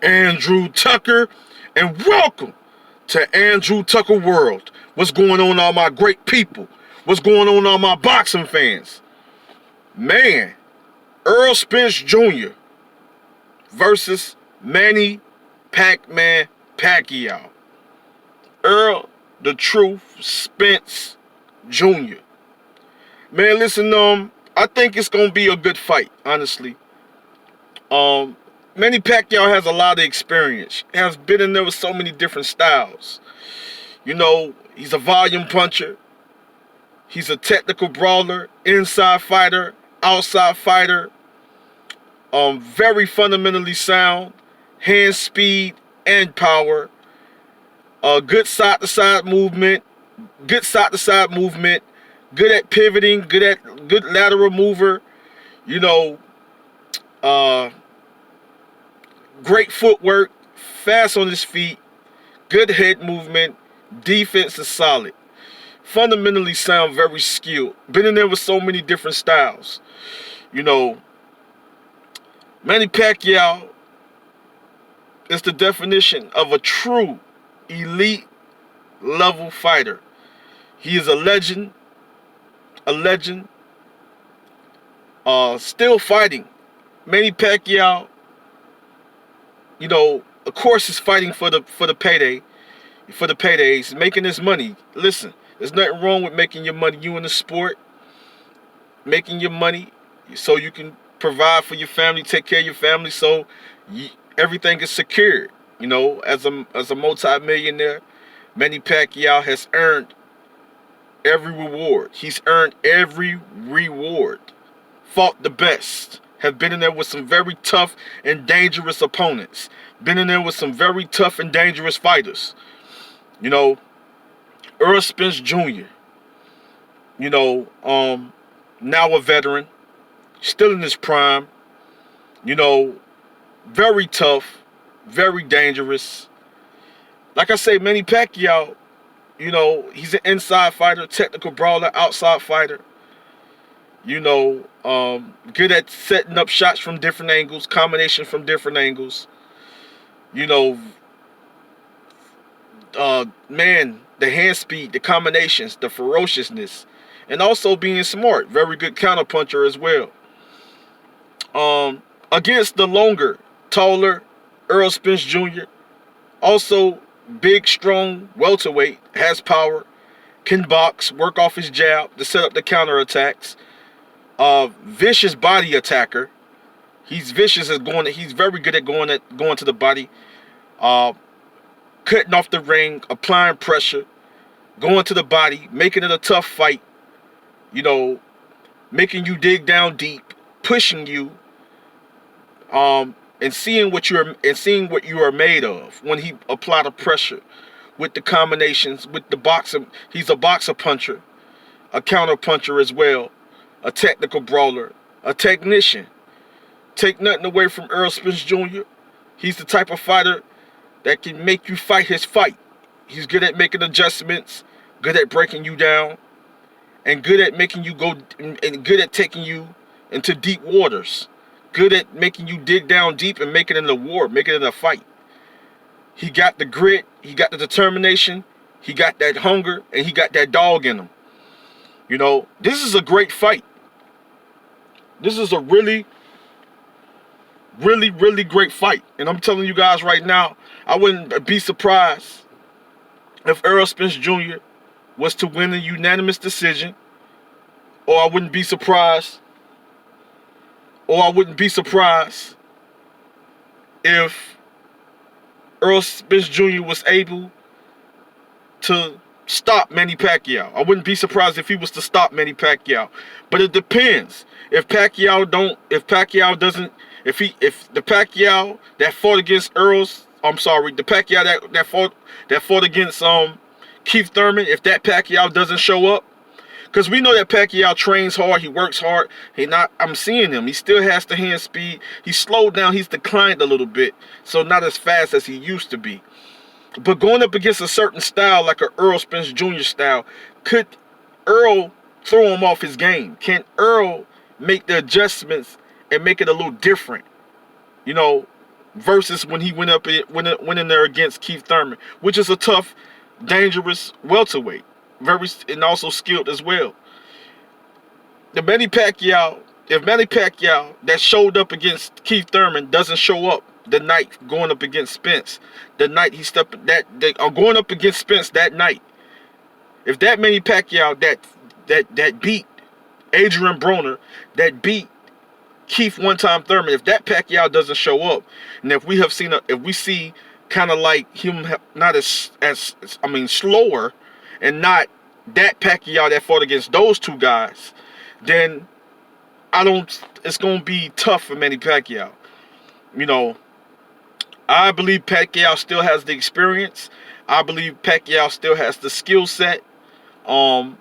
Andrew Tucker, and welcome to Andrew Tucker World. What's going on, all my great people? What's going on, all my boxing fans? Man, Errol Spence Jr. versus Manny Pac-Man Pacquiao. Earl the Truth Spence Jr. Man, listen, I think it's gonna be a good fight, honestly. Manny Pacquiao has a lot of experience. He has been in there with so many different styles. He's a volume puncher. He's a technical brawler, inside fighter, outside fighter. Very fundamentally sound, hand speed and power. Good side to side movement. Good side to side movement. Good at pivoting. Good lateral mover. You know, great footwork, fast on his feet, good head movement, defense is solid. Fundamentally sound, very skilled. Been in there with so many different styles. Manny Pacquiao is the definition of a true elite level fighter. He is a legend, still fighting. Manny Pacquiao, of course, is fighting for the paydays, making his money. Listen, there's nothing wrong with making your money. You in the sport, making your money so you can provide for your family, take care of your family, so everything is secured. As a multi-millionaire, Manny Pacquiao has earned every reward. He's earned every reward. Fought the best. Have been in there with some very tough and dangerous opponents. Been in there with some very tough and dangerous fighters. Errol Spence Jr. Now a veteran, still in his prime. Very tough, very dangerous. Like I say, Manny Pacquiao, he's an inside fighter, technical brawler, outside fighter. Good at setting up shots from different angles, combination from different angles. Man, the hand speed, the combinations, the ferociousness, and also being smart. Very good counterpuncher as well. Against the longer, taller Errol Spence Jr., also big, strong, welterweight, has power, can box, work off his jab to set up the counterattacks. Vicious body attacker. He's vicious at he's very good at going to the body. Cutting off the ring, applying pressure, going to the body, making it a tough fight. Making you dig down deep, pushing you, and seeing what you are made of when he apply the pressure with the combinations, with the boxing. He's a boxer puncher, a counter puncher as well, a technical brawler, a technician. Take nothing away from Errol Spence Jr. He's the type of fighter that can make you fight his fight. He's good at making adjustments, good at breaking you down, and good at making you go, and good at taking you into deep waters. Good at making you dig down deep and make it in a war, make it in a fight. He got the grit, he got the determination, he got that hunger, and he got that dog in him. This is a great fight. This is a really, really, really great fight. And I'm telling you guys right now, I wouldn't be surprised if Errol Spence Jr. was to win a unanimous decision, or I wouldn't be surprised if Errol Spence Jr. was able to stop Manny Pacquiao. I wouldn't be surprised if he was to stop Manny Pacquiao. But it depends. If the Pacquiao that fought against the Pacquiao that fought against Keith Thurman, if that Pacquiao doesn't show up, because we know that Pacquiao trains hard, he works hard. I'm seeing him. He still has the hand speed. He's slowed down. He's declined a little bit, so not as fast as he used to be. But going up against a certain style, like a Errol Spence Jr. style, could Earl throw him off his game? Can Earl make the adjustments and make it a little different? versus when he went in there against Keith Thurman, which is a tough, dangerous welterweight, very and also skilled as well. If Manny Pacquiao that showed up against Keith Thurman doesn't show up the night going up against Spence, the night he stepped that they are going up against Spence that night. If that Manny Pacquiao that beat Adrian Broner, that beat Keith one-time Thurman, if that Pacquiao doesn't show up, and if we see kind of like him not as slower, and not that Pacquiao that fought against those two guys, then it's gonna be tough for Manny Pacquiao. You know, I believe Pacquiao still has the experience. I believe Pacquiao still has the skill set to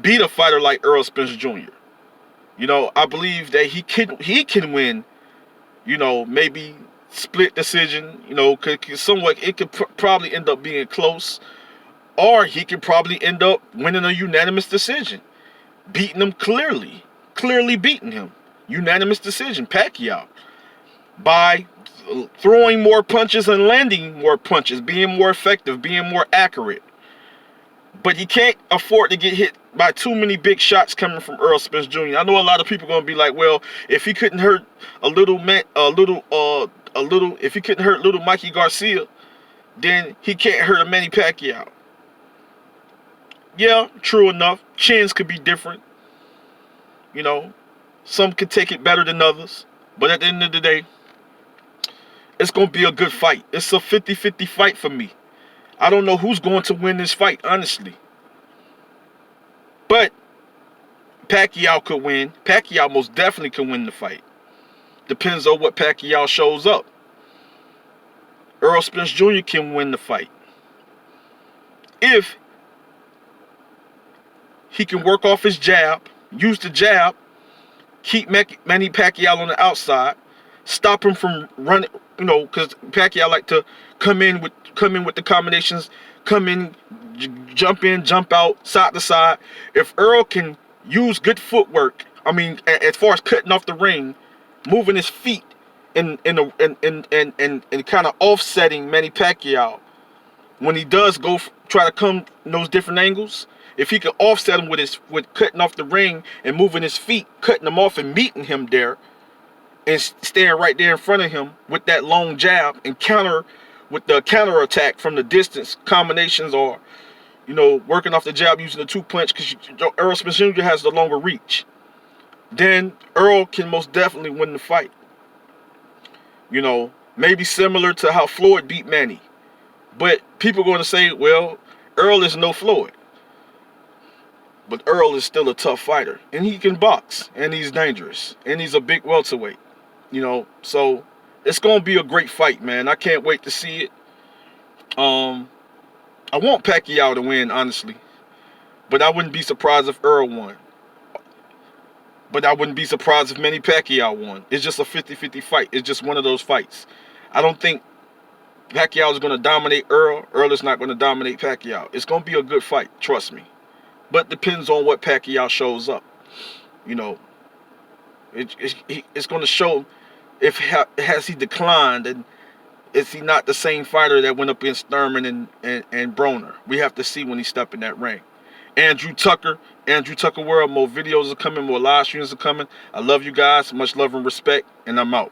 beat a fighter like Errol Spence Jr. You know, I believe that he can win. You know, maybe split decision. You know, it could probably end up being close, or he could probably end up winning a unanimous decision, beating him clearly beating him, unanimous decision, Pacquiao, by throwing more punches and landing more punches, being more effective, being more accurate. But he can't afford to get hit by too many big shots coming from Errol Spence Jr. I know a lot of people are gonna be like, well, if he couldn't hurt if he couldn't hurt little Mikey Garcia, then he can't hurt a Manny Pacquiao. Yeah, true enough. Chins could be different. You know, some could take it better than others. But at the end of the day, it's gonna be a good fight. It's a 50-50 fight for me. I don't know who's going to win this fight, honestly. But Pacquiao could win. Pacquiao most definitely can win the fight. Depends on what Pacquiao shows up. Errol Spence Jr. can win the fight if he can work off his jab, use the jab, keep Manny Pacquiao on the outside, stop him from running. You know, because Pacquiao like to come in with the combinations, jump in, jump out, side to side. If Errol can use good footwork, as far as cutting off the ring, moving his feet and kind of offsetting Manny Pacquiao when he does try to come in those different angles. If he can offset him with cutting off the ring and moving his feet, cutting him off and meeting him there, and staying right there in front of him with that long jab and with the counter attack from the distance combinations, or working off the jab using the two punch, because Errol Spence Jr. has the longer reach, then Errol can most definitely win the fight. Maybe similar to how Floyd beat Manny. But people are going to say, well, Errol is no Floyd. But Errol is still a tough fighter. And he can box. And he's dangerous. And he's a big welterweight. So it's going to be a great fight, man. I can't wait to see it. I want Pacquiao to win, honestly. But I wouldn't be surprised if Errol won. But I wouldn't be surprised if Manny Pacquiao won. It's just a 50-50 fight. It's just one of those fights. I don't think Pacquiao is going to dominate Errol. Errol is not going to dominate Pacquiao. It's going to be a good fight, trust me. But depends on what Pacquiao shows up. It's going to show if has he declined, and is he not the same fighter that went up against Thurman and Broner. We have to see when he step in that ring. Andrew Tucker World, more videos are coming, more live streams are coming. I love you guys. Much love and respect, and I'm out.